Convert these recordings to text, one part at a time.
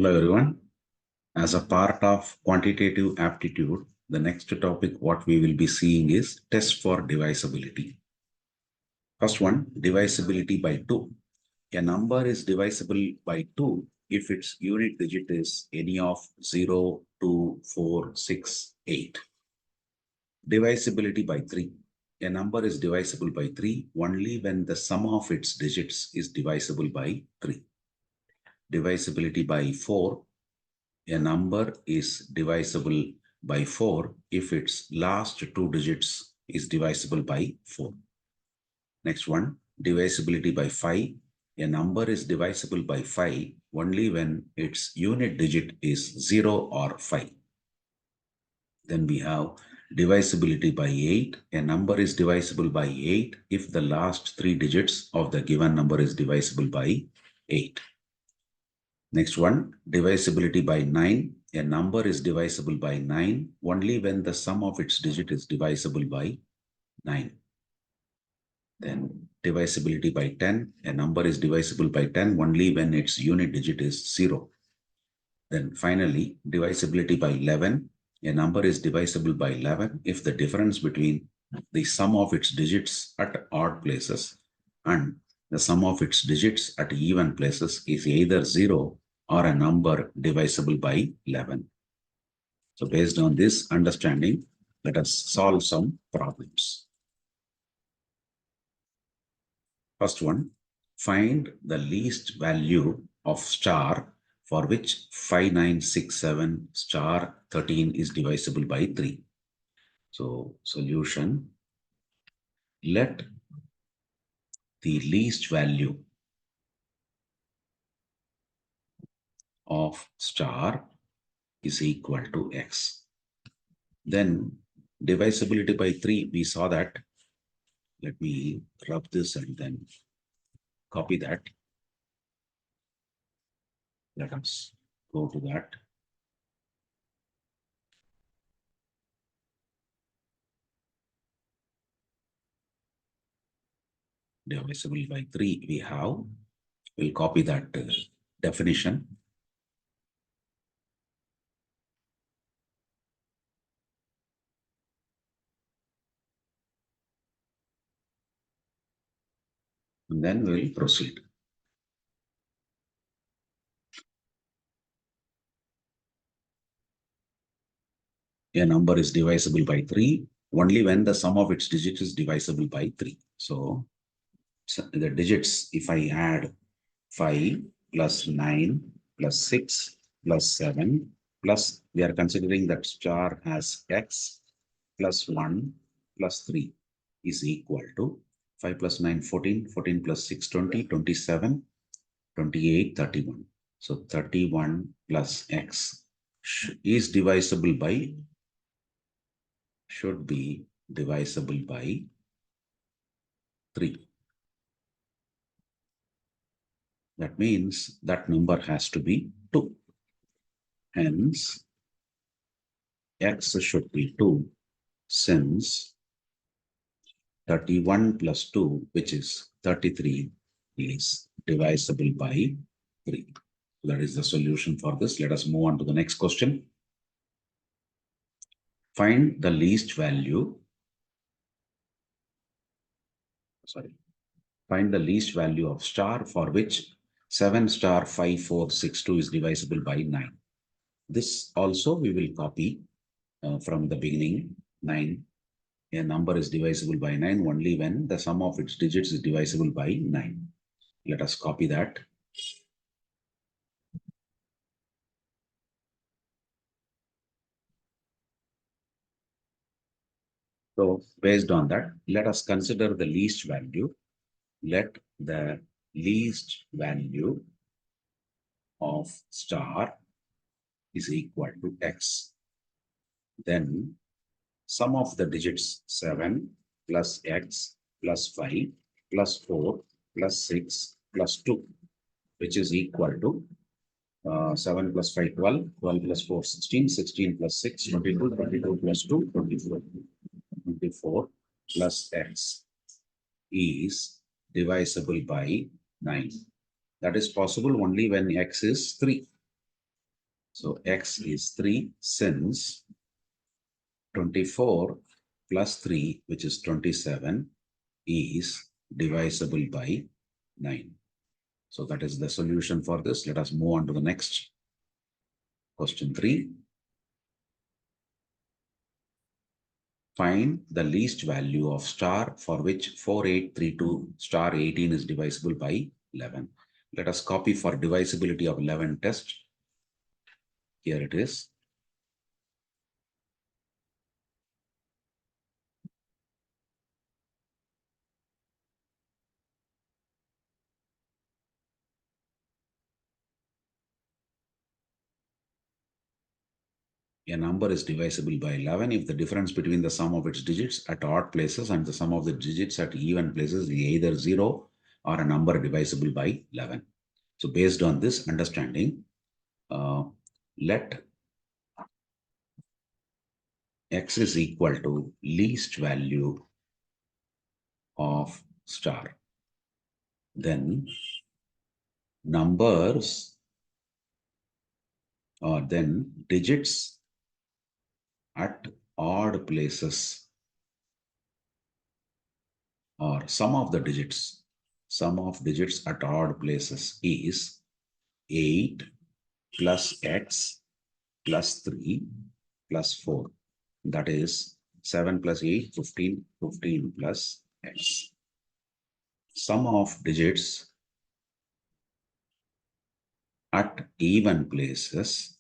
Hello everyone. As a part of quantitative aptitude, the next topic what we will be seeing is test for divisibility. First one, divisibility by 2. A number is divisible by 2 if its unit digit is any of 0, 2, 4, 6, 8. Divisibility by 3. A number is divisible by 3 only when the sum of its digits is divisible by 3. Divisibility by 4. A number is divisible by 4 if its last two digits is divisible by 4. Next one, divisibility by 5. A number is divisible by 5 only when its unit digit is 0 or 5. Then we have divisibility by 8. A number is divisible by 8 if the last three digits of the given number is divisible by 8. Next one, divisibility by 9. A number is divisible by 9 only when the sum of its digit is divisible by 9. Then divisibility by 10. A number is divisible by 10 only when its unit digit is 0. Then finally, divisibility by 11. A number is divisible by 11 if the difference between the sum of its digits at odd places and the sum of its digits at even places is either 0 or a number divisible by 11. So based on this understanding, let us solve some problems. First one, find the least value of star for which 5967 star 13 is divisible by 3. So solution, let the least value of star is equal to x. Then divisibility by 3, we saw that. Let me rub this and then copy that. Let us go to that. Divisible by 3 we have. We'll copy that definition. And then we'll proceed. A number is divisible by 3 only when the sum of its digits is divisible by 3. So the digits, if I add 5 plus 9 plus 6 plus 7 plus, we are considering that star has x plus 1 plus 3 is equal to 5 plus 9, 14, 14 plus 6, 20, 27, 28, 31. So 31 plus x is divisible by, should be divisible by 3. That means that number has to be 2. Hence, x should be 2 since 31 plus 2, which is 33, is divisible by 3. That is the solution for this. Let us move on to the next question. Find the least value. Find the least value of star for which 7 star 5462 is divisible by 9. This also we will copy from the beginning. 9. A number is divisible by 9 only when the sum of its digits is divisible by 9. Let us copy that. So based on that, let us consider the least value. Let the least value of star is equal to x. Then sum of the digits 7 plus x plus 5 plus 4 plus 6 plus 2, which is equal to 7 plus 5, 12, 12 plus 4, 16, 16 plus 6, 22, 22 plus 2, 24, 24 plus x is divisible by 9. That is possible only when x is 3. So x is 3 since 24 plus 3, which is 27, is divisible by 9. So that is the solution for this. Let us move on to the next. Question 3. Find the least value of star for which 4832 star 18 is divisible by 11. Let us copy for divisibility of 11 test. Here it is. A number is divisible by 11 if the difference between the sum of its digits at odd places and the sum of the digits at even places is either 0 or a number divisible by 11. So based on this understanding, let x is equal to least value of star. Then numbers or then digits at odd places or sum of digits at odd places is 8 plus x plus 3 plus 4. That is 7 plus 8, 15, 15 plus x. Sum of digits at even places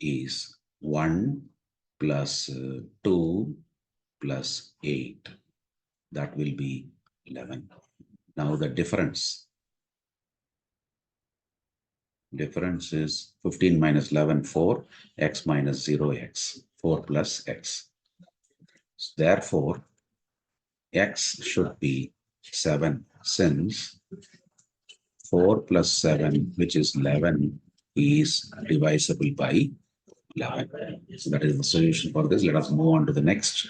is 1 plus 2 plus 8. That will be 11. Now the difference is 15 minus 11, 4, x minus 0, x, 4 plus x. Therefore, x should be 7 since 4 plus 7, which is 11, is divisible by 11. So that is the solution for this. Let us move on to the next.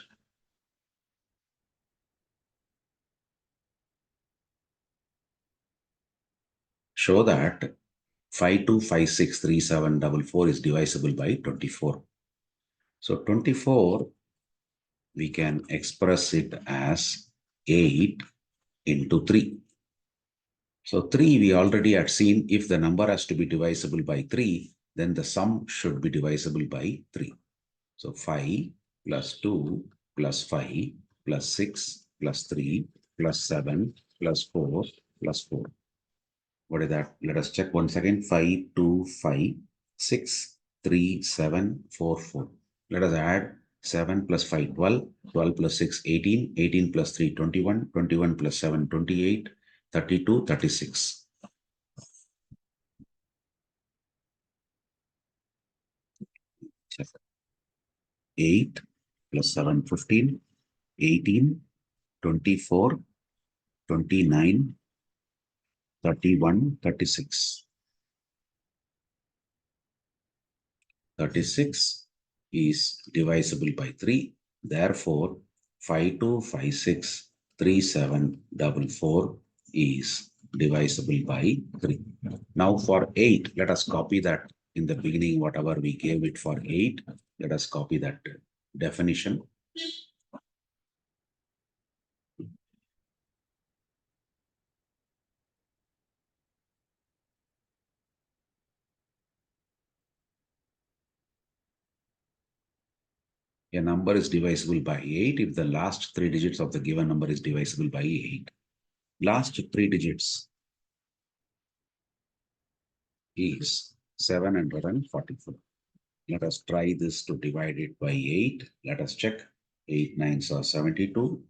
Show that 52563744 is divisible by 24. So 24, we can express it as 8 into 3. So 3 we already had seen, if the number has to be divisible by 3, then the sum should be divisible by 3. So 5 plus 2 plus 5 plus 6 plus 3 plus 7 plus 4 plus 4. What is that? Let us check once again. 5, 2, 5, 6, 3, 7, 4, 4. Let us add 7 plus 5, 12, 12 plus 6, 18, 18 plus 3, 21, 21 plus 7, 28, 32, 36. Check. 8 plus 7, 15, 18, 24, 29, 31, 36. 36 is divisible by 3. Therefore, 52563744 is divisible by 3. Now for 8, let us copy that in the beginning, whatever we gave it for 8. Let us copy that definition. A number is divisible by 8 if the last 3 digits of the given number is divisible by 8. Last 3 digits is 744. Let us try this to divide it by 8. Let us check. 8 9s are 72.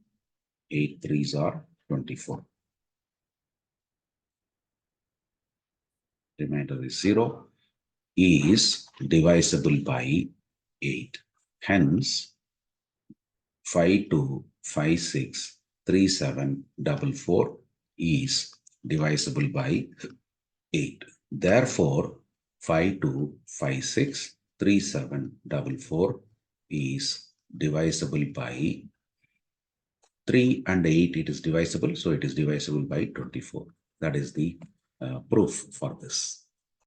8 3s are 24. Remainder is 0. Is divisible by 8. Hence, 52563744 is divisible by 8. Therefore, 52563744 is divisible by 3 and 8. It is divisible, so it is divisible by 24. That is the proof for this.